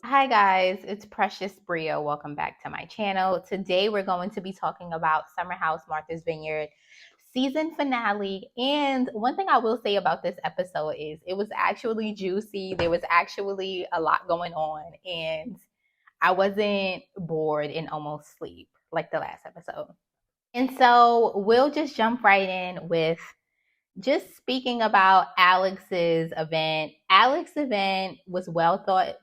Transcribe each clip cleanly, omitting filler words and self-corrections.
Hi guys, it's Precious Bria. Welcome back to my channel. Today we're going to be talking about Summer House Martha's Vineyard season finale. And one thing I will say about this episode is it was actually juicy. There was actually a lot going on, and I wasn't bored and almost sleep like the last episode. And so we'll just jump right in with just speaking about Alex's event. Alex's event was well thought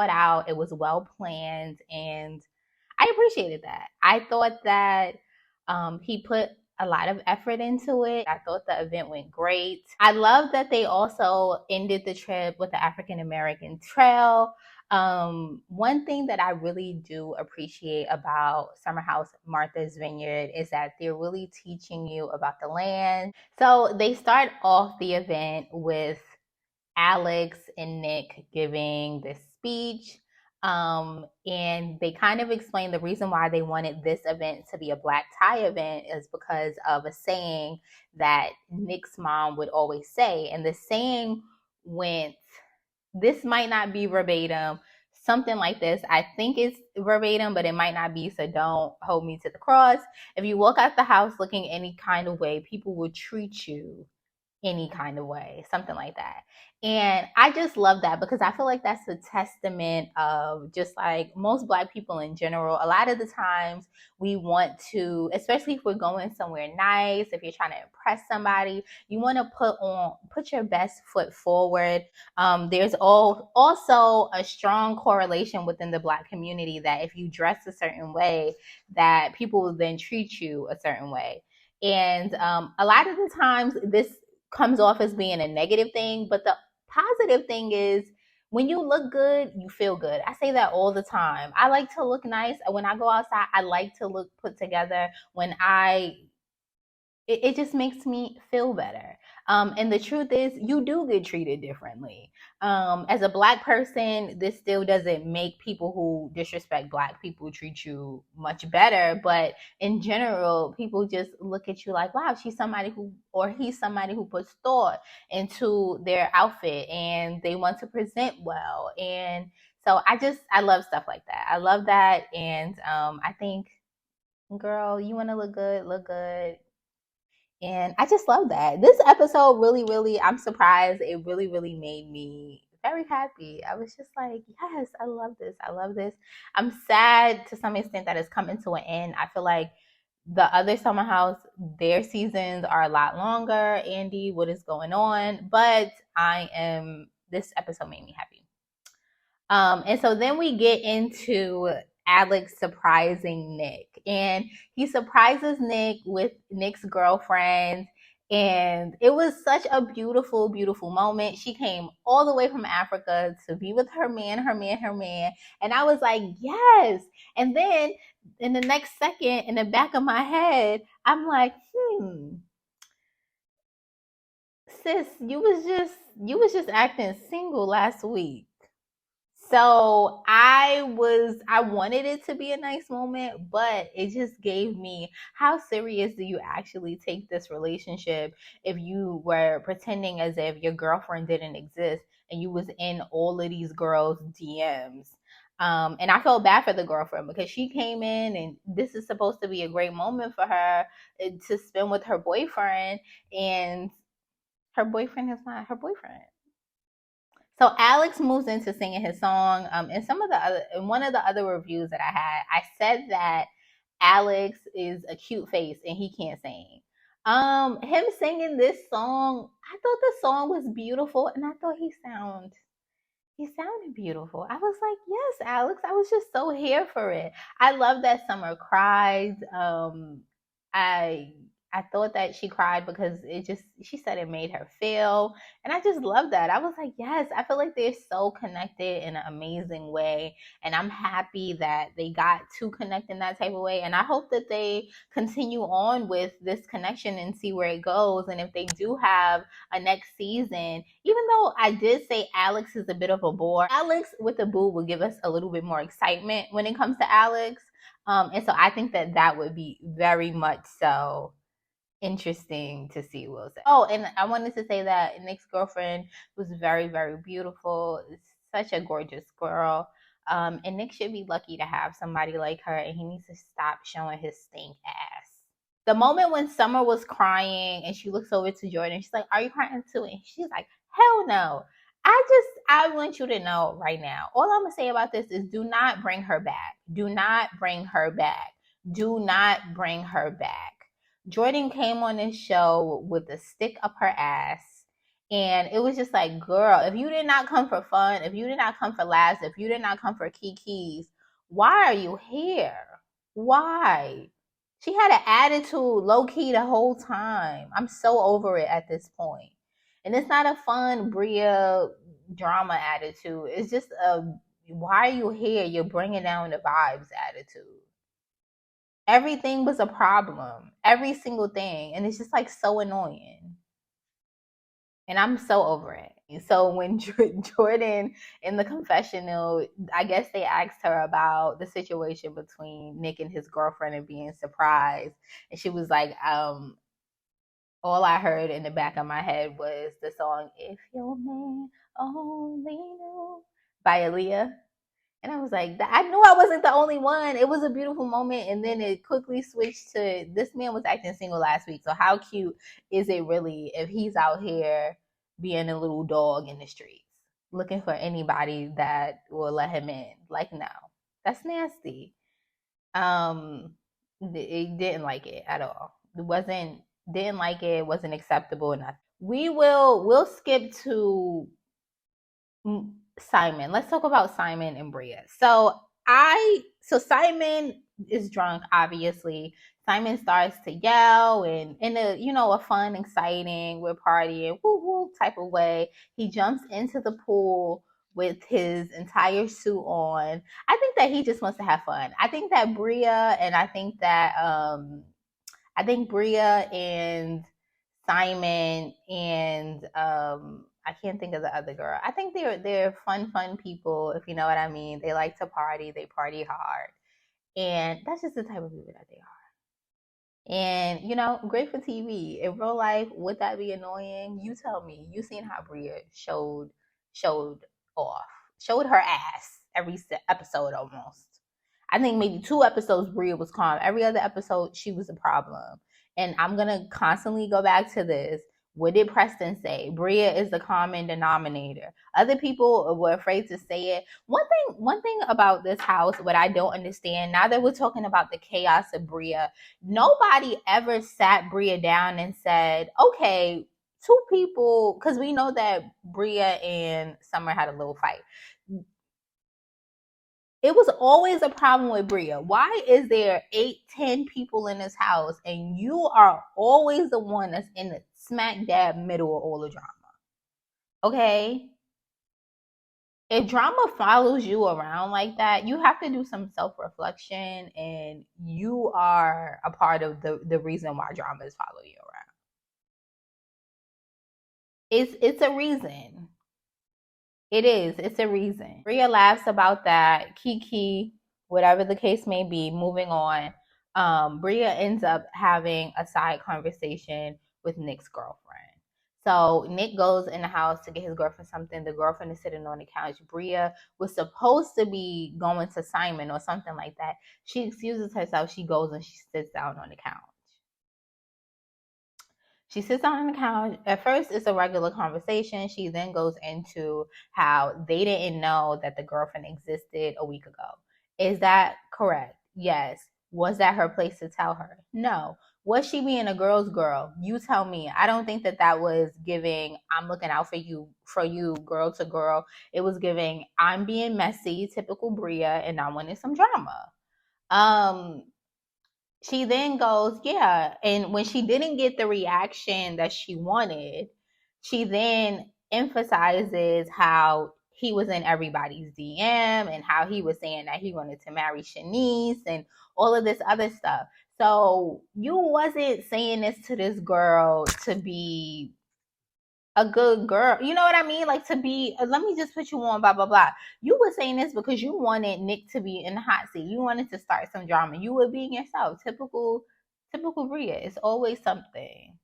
out. It was well planned, and I appreciated that. I thought that he put a lot of effort into it. I thought the event went great. I love that they also ended the trip with the African American Trail. One thing that I really do appreciate about Summer House Martha's Vineyard is that they're really teaching you about the land. So they start off the event with Alex and Nick giving this speech. And they kind of explain the reason why they wanted this event to be a black tie event is because of a saying that Nick's mom would always say. And the saying went, this might not be verbatim, something like this. I think it's verbatim, but it might not be, so don't hold me to the cross. If you walk out the house looking any kind of way, people will treat you any kind of way, something like that. And I just love that because I feel like that's a testament of just like most Black people in general. A lot of the times we want to, especially if we're going somewhere nice, if you're trying to impress somebody, you want to put your best foot forward. There's also a strong correlation within the Black community that if you dress a certain way, that people will then treat you a certain way. And a lot of the times this comes off as being a negative thing, but the positive thing is when you look good, you feel good. I say that all the time. I like to look nice. When I go outside, I like to look put together. It just makes me feel better. And the truth is, you do get treated differently. As a Black person, this still doesn't make people who disrespect Black people treat you much better. But in general, people just look at you like, wow, she's somebody who, or he's somebody who puts thought into their outfit and they want to present well. And so I love stuff like that. I love that. And I think, girl, you want to look good. And I just love that. This episode really, I'm surprised. It really made me very happy. I was just like, yes, I love this. I love this. I'm sad to some extent that it's coming to an end. I feel like the other Summer House, their seasons are a lot longer. Andy, what is going on? But this episode made me happy. And so then we get into Alex surprising Nick. And he surprises Nick with Nick's girlfriend. And it was such a beautiful moment. She came all the way from Africa to be with her man. And I was like, yes. And then in the next second, in the back of my head, I'm like, sis, you was just acting single last week. So I wanted it to be a nice moment, but it just gave me, how serious do you actually take this relationship if you were pretending as if your girlfriend didn't exist and you was in all of these girls' DMs? And I felt bad for the girlfriend because she came in and this is supposed to be a great moment for her to spend with her boyfriend, and her boyfriend is not her boyfriend. So Alex moves into singing his song. In one of the other reviews that I had, I said that Alex is a cute face and he can't sing. Him singing this song, I thought the song was beautiful, and I thought he sounded beautiful. I was like, yes, Alex. I was just so here for it. I love that Summer cried. I I thought that she cried because she said it made her feel. And I just love that. I was like, yes, I feel like they're so connected in an amazing way. And I'm happy that they got to connect in that type of way. And I hope that they continue on with this connection and see where it goes. And if they do have a next season, even though I did say Alex is a bit of a bore, Alex with a boo will give us a little bit more excitement when it comes to Alex. And so I think that would be very much so interesting to see, will say. Oh, and I wanted to say that Nick's girlfriend was very beautiful. such a gorgeous girl. And Nick should be lucky to have somebody like her, and he needs to stop showing his stink ass. The moment when Summer was crying and she looks over to Jordan, she's like, "Are you crying too?" And she's like, "Hell no." I want you to know right now. All I'm gonna say about this is do not bring her back. Do not bring her back. Do not bring her back. Jordan came on this show with a stick up her ass. And it was just like, girl, if you did not come for fun, if you did not come for laughs, if you did not come for kikis, why are you here? Why? She had an attitude low key the whole time. I'm so over it at this point. And it's not a fun Bria drama attitude. It's just a why are you here? You're bringing down the vibes attitude. Everything was a problem. Every single thing. And it's just like so annoying. And I'm so over it. So when Jordan in the confessional, I guess they asked her about the situation between Nick and his girlfriend and being surprised. And she was like, all I heard in the back of my head was the song "If Your Man Only Knew" by Aaliyah. And I was like, I knew I wasn't the only one. It was a beautiful moment. And then it quickly switched to this man was acting single last week. So how cute is it really if he's out here being a little dog in the streets, looking for anybody that will let him in? Like, no, that's nasty. It didn't like it at all. Didn't like it, wasn't acceptable, nothing. We'll skip to Simon. Let's talk about Simon and Bria. So Simon is drunk, obviously. Simon starts to yell and in a fun, exciting, we're partying, woo woo type of way. He jumps into the pool with his entire suit on. I think that he just wants to have fun. I think that Bria and Simon and I can't think of the other girl. I think they're fun people, if you know what I mean. They like to party, they party hard. And that's just the type of people that they are. And great for TV. In real life, would that be annoying? You tell me. You seen how Bria showed off, showed her ass every episode almost. I think maybe 2 episodes Bria was calm. Every other episode she was a problem. And I'm gonna constantly go back to this. What did Preston say? Bria is the common denominator. Other people were afraid to say it. One thing about this house, what I don't understand, now that we're talking about the chaos of Bria, nobody ever sat Bria down and said, okay, 2 people, because we know that Bria and Summer had a little fight. It was always a problem with Bria. Why is there 8-10 people in this house and you are always the one that's in the smack dab middle of all the drama? Okay? If drama follows you around like that, you have to do some self-reflection, and you are a part of the reason why drama is following you around. It's a reason. It is. It's a reason. Bria laughs about that. Kiki, whatever the case may be, moving on. Bria ends up having a side conversation with Nick's girlfriend. So Nick goes in the house to get his girlfriend something. The girlfriend is sitting on the couch. Bria was supposed to be going to Simon or something like that. She excuses herself. She goes and she sits down on the couch. She sits down on the couch. At first, it's a regular conversation. She then goes into how they didn't know that the girlfriend existed a week ago. Is that correct? Yes. Was that her place to tell her? No. Was she being a girl's girl? You tell me. I don't think that was giving, I'm looking out for you, girl to girl. It was giving, I'm being messy, typical Bria, and I wanted some drama. She then goes, yeah. And when she didn't get the reaction that she wanted, she then emphasizes how he was in everybody's DM and how he was saying that he wanted to marry Shanice and all of this other stuff. So you wasn't saying this to this girl to be a good girl. You know what I mean? Like to be, let me just put you on, blah, blah, blah. You were saying this because you wanted Nick to be in the hot seat. You wanted to start some drama. You were being yourself. Typical Bria. It's always something.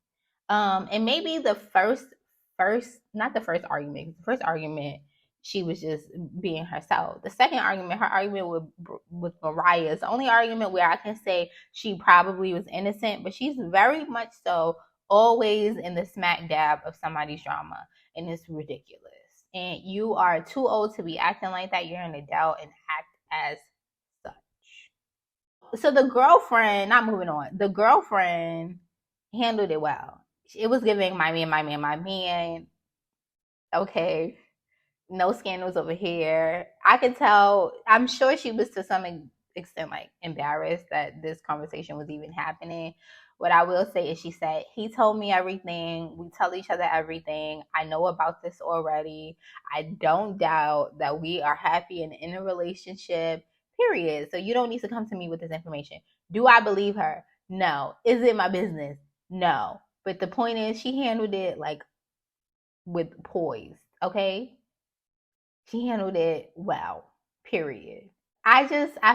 And maybe not the first argument. The first argument she was just being herself. The second argument, her argument with Mariah, is the only argument where I can say she probably was innocent, but she's very much so always in the smack dab of somebody's drama, and it's ridiculous. And you are too old to be acting like that. You're an adult and act as such. So the girlfriend, not moving on, the girlfriend handled it well. It was giving my man. Okay, no scandals over here. I could tell, I'm sure she was to some extent like embarrassed that this conversation was even happening. What I will say is she said, he told me everything. We tell each other everything. I know about this already. I don't doubt that we are happy and in a relationship, period. So you don't need to come to me with this information. Do I believe her? No. Is it my business? No. But the point is, she handled it like with poise, okay? She handled it well, period. I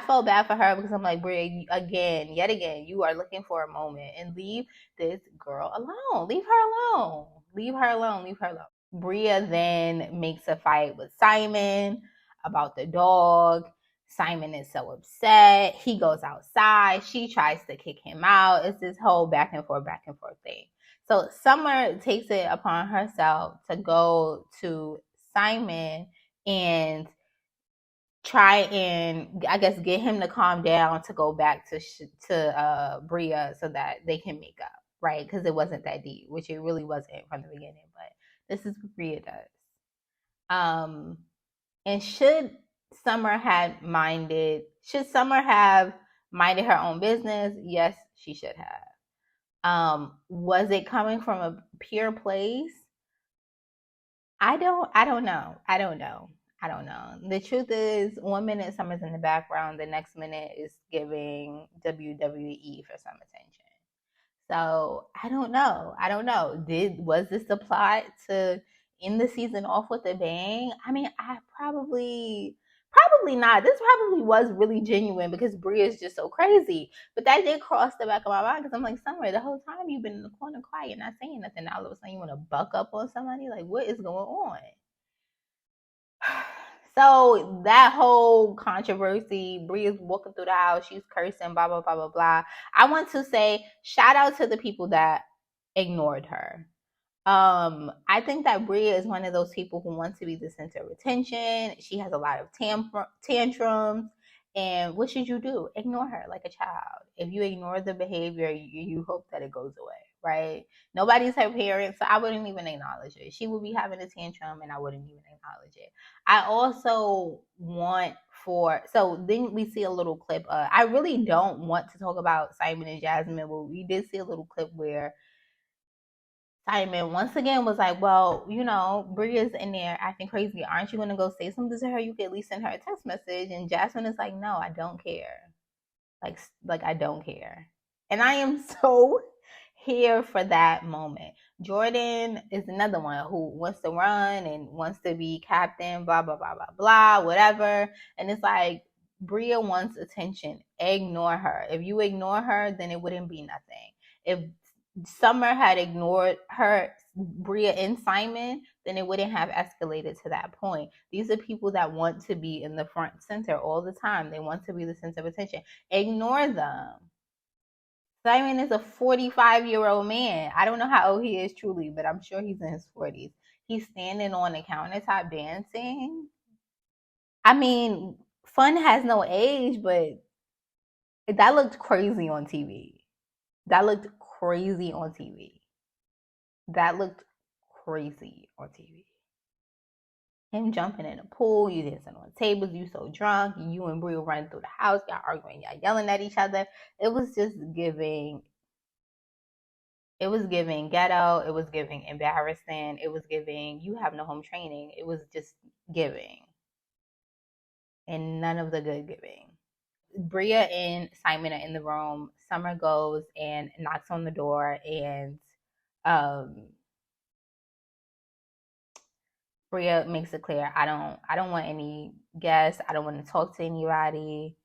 felt bad for her because I'm like, Bria, yet again, you are looking for a moment, and leave this girl alone. Leave her alone. Leave her alone. Leave her alone. Bria then makes a fight with Simon about the dog. Simon is so upset. He goes outside. She tries to kick him out. It's this whole back and forth thing. So Summer takes it upon herself to go to Simon and try and, I guess, get him to calm down, to go back to Bria so that they can make up, right? Because it wasn't that deep, which it really wasn't from the beginning. But this is what Bria does. And should Summer have minded her own business? Yes, she should have. Was it coming from a pure place? I don't know. The truth is, 1 minute Summer's in the background, the next minute is giving WWE for some attention. So I don't know. Was this the plot to end the season off with a bang? I mean, probably not. This probably was really genuine because Bria is just so crazy. But that did cross the back of my mind because I'm like, Summer, the whole time you've been in the corner quiet, not saying nothing. Now all of a sudden you want to buck up on somebody? Like, what is going on? So that whole controversy, Bria's walking through the house, she's cursing, blah, blah, blah, blah, blah. I want to say shout out to the people that ignored her. I think that Bria is one of those people who wants to be the center of attention. She has a lot of tantrums. And what should you do? Ignore her like a child. If you ignore the behavior, you hope that it goes away, right? Nobody's her parent, so I wouldn't even acknowledge it. She would be having a tantrum, and I wouldn't even acknowledge it. I also so then we see a little clip. I really don't want to talk about Simon and Jasmine, but we did see a little clip where Simon once again was like, well, Bria's in there acting crazy. Aren't you going to go say something to her? You could at least send her a text message. And Jasmine is like, no, I don't care. Like I don't care. And I am so here for that moment. Jordan is another one who wants to run and wants to be captain, blah, blah, blah, blah, blah, whatever. And it's like, Bria wants attention. Ignore her. If you ignore her, then it wouldn't be nothing. If Summer had ignored her, Bria and Simon, then it wouldn't have escalated to that point. These are people that want to be in the front center all the time. They want to be the center of attention. Ignore them. Simon is a 45-year-old man. I don't know how old he is truly, but I'm sure he's in his 40s. He's standing on the countertop dancing. I mean, fun has no age, but that looked crazy on TV. Him jumping in the pool, you dancing on tables, you so drunk, you and Bria running through the house, y'all arguing, y'all yelling at each other. It was just giving ghetto, it was giving embarrassing, it was giving you have no home training. It was just giving. And none of the good giving. Bria and Simon are in the room. Summer goes and knocks on the door, and Bria makes it clear, I don't want any guests. I don't want to talk to anybody.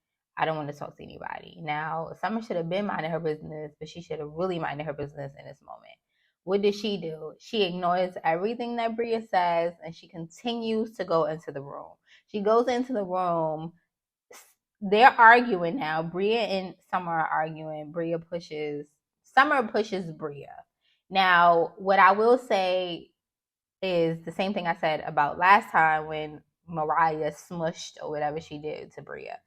Now, Summer should have been minding her business, but she should have really minded her business in this moment. What does she do? She ignores everything that Bria says and she continues to go into the room. She goes into the room. They're arguing now. Bria and Summer are arguing. Summer pushes Bria. Now, what I will say is the same thing I said about last time when Mariah smushed or whatever she did to Bria.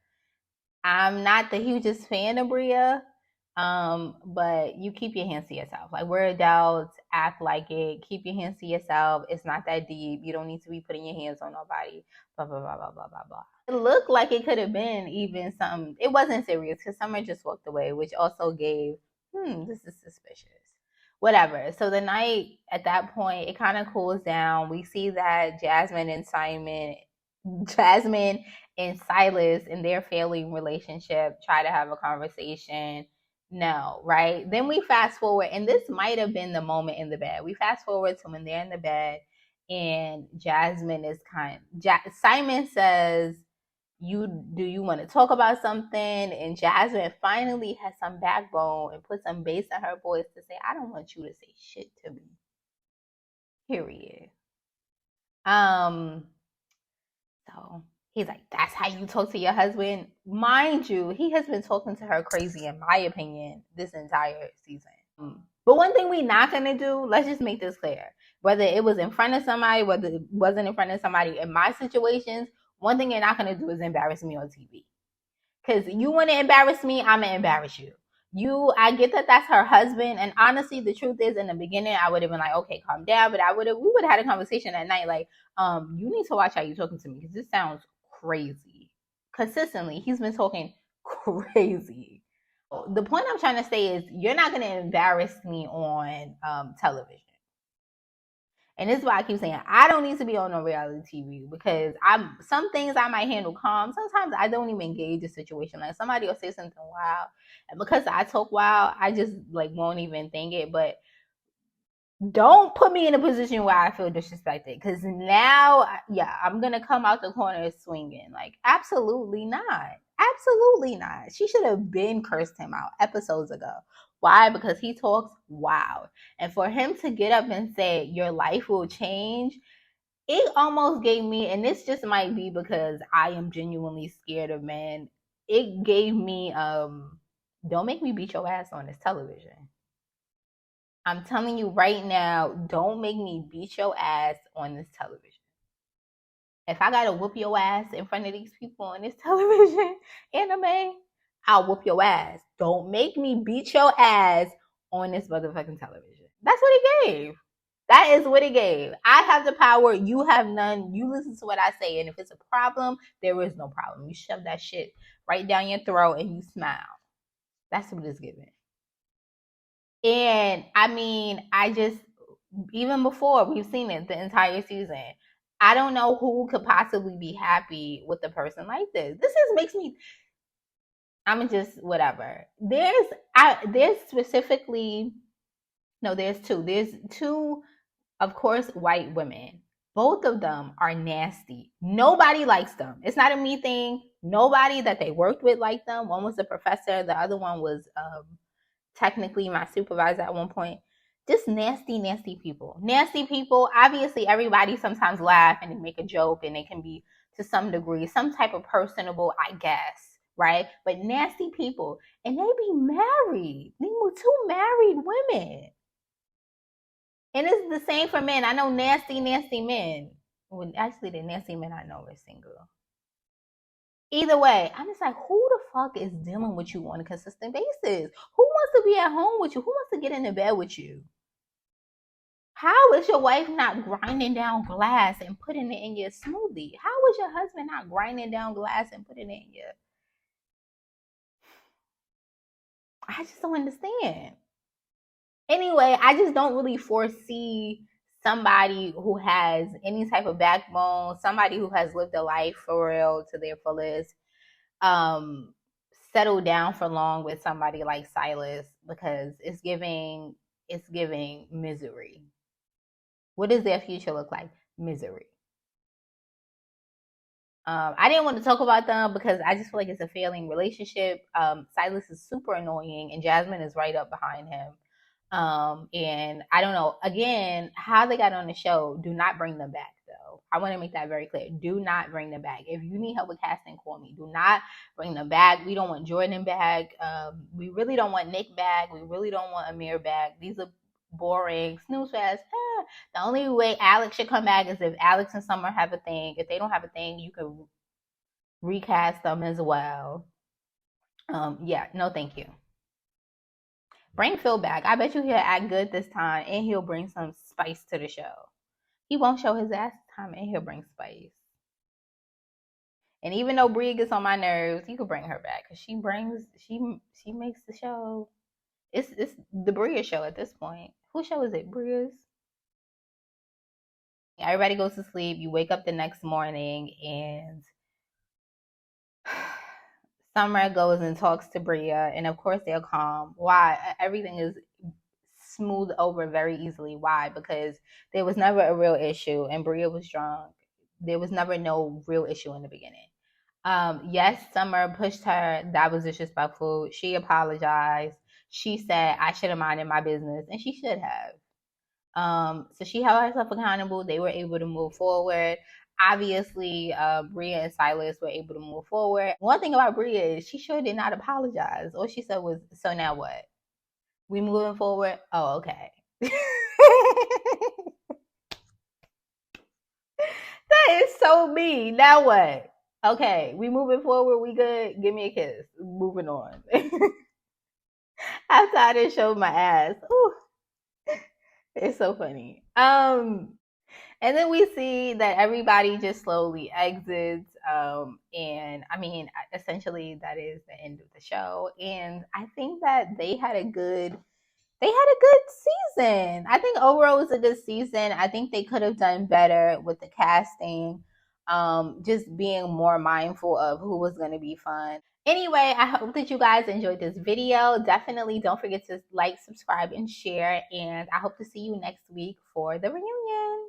I'm not the hugest fan of Bria, but you keep your hands to yourself. Like, we're adults, act like it. Keep your hands to yourself. It's not that deep. You don't need to be putting your hands on nobody. Blah blah blah blah blah blah blah. It looked like it could have been even something. It wasn't serious because Summer just walked away, which also gave, this is suspicious. Whatever. So the night at that point, it kind of cools down. We see that Jasmine and Silas in their failing relationship try to have a conversation. No, right? Then we fast forward, and this might have been the moment in the bed. We fast forward to when they're in the bed, and Jasmine is Simon says, do you want to talk about something? And Jasmine finally has some backbone and put some bass in her voice to say, I don't want you to say shit to me. Period. So he's like, that's how you talk to your husband? Mind you, he has been talking to her crazy, in my opinion, this entire season. But one thing we not going to do, let's just make this clear. Whether it was in front of somebody, whether it wasn't in front of somebody, in my situations, one thing you're not going to do is embarrass me on TV. Because you want to embarrass me, I'm going to embarrass you. I get that that's her husband. And honestly, the truth is, in the beginning, I would have been like, okay, calm down. But we would have had a conversation at night like, you need to watch how you're talking to me because this sounds crazy. Consistently, he's been talking crazy. The point I'm trying to say is you're not going to embarrass me on television. And this is why I keep saying I don't need to be on no reality TV because some things I might handle calm. Sometimes I don't even engage a situation. Like somebody will say something wild, and because I talk wild, I just like won't even think it. But don't put me in a position where I feel disrespected because now, yeah, I'm gonna come out the corner swinging. Like absolutely not, absolutely not. She should have been cursed him out episodes ago. Why? Because he talks wild. And for him to get up and say, your life will change, it almost gave me, and this just might be because I am genuinely scared of men, it gave me, don't make me beat your ass on this television. I'm telling you right now, don't make me beat your ass on this television. If I gotta whoop your ass in front of these people on this television anime, I'll whoop your ass. Don't make me beat your ass on this motherfucking television. That's what it gave. That is what it gave. I have the power. You have none. You listen to what I say. And if it's a problem, there is no problem. You shove that shit right down your throat and you smile. That's what it's giving. And I mean, even before we've seen it the entire season, I don't know who could possibly be happy with a person like this. This just makes me, I'm just whatever. There's two, of course, white women. Both of them are nasty. Nobody likes them. It's not a me thing. Nobody that they worked with liked them. One was a professor. The other one was technically my supervisor at one point. Just nasty, nasty people. Nasty people. Obviously, everybody sometimes laugh and they make a joke and it can be to some degree some type of personable, I guess, right? But nasty people. And they be married. They were two married women. And it's the same for men. I know nasty, nasty men. Well, actually, the nasty men I know are single. Either way, I'm just like, who the fuck is dealing with you on a consistent basis? Who wants to be at home with you? Who wants to get into bed with you? How is your wife not grinding down glass and putting it in your smoothie? How is your husband not grinding down glass and putting it in your... I just don't understand. Anyway, I just don't really foresee somebody who has any type of backbone, somebody who has lived a life for real to their fullest, settle down for long with somebody like Silas because it's giving misery. What does their future look like? Misery. I didn't want to talk about them because I just feel like it's a failing relationship. Silas is super annoying and Jasmine is right up behind him. And I don't know, again, how they got on the show. Do not bring them back, though. I want to make that very clear. Do not bring them back. If you need help with casting, call me. Do not bring them back. We don't want Jordan back. We really don't want Nick back. We really don't want Amir back. These are boring. Snooze fast. The only way Alex should come back is if Alex and Summer have a thing. If they don't have a thing, you can recast them as well. Yeah, no, thank you. Bring Phil back. I bet you he'll act good this time and he'll bring some spice to the show. He won't show his ass this time and he'll bring spice. And even though Bria gets on my nerves, you could bring her back because she makes the show. It's the Bria show at this point. Whose show is it? Bria's. Everybody goes to sleep. You wake up the next morning and Summer goes and talks to Bria, and of course they're calm. Why? Everything is smoothed over very easily. Why? Because there was never a real issue, and Bria was drunk. There was never no real issue in the beginning. Yes, Summer pushed her. That was disrespectful. She apologized. She said, I should have minded my business, and she should have. So she held herself accountable. They were able to move forward. Obviously, Bria and Silas were able to move forward. One thing about Bria is she sure did not apologize. All she said was, so now what? We moving forward? Oh, okay. That is so me. Now what? Okay, we moving forward. We good. Give me a kiss. Moving on. After I just showed my ass. Ooh, it's so funny. And then we see that everybody just slowly exits. And I mean, essentially, that is the end of the show. And I think that they had a good season. I think overall it was a good season. I think they could have done better with the casting. Just being more mindful of who was going to be fun. Anyway, I hope that you guys enjoyed this video. Definitely don't forget to like, subscribe, and share. And I hope to see you next week for the reunion.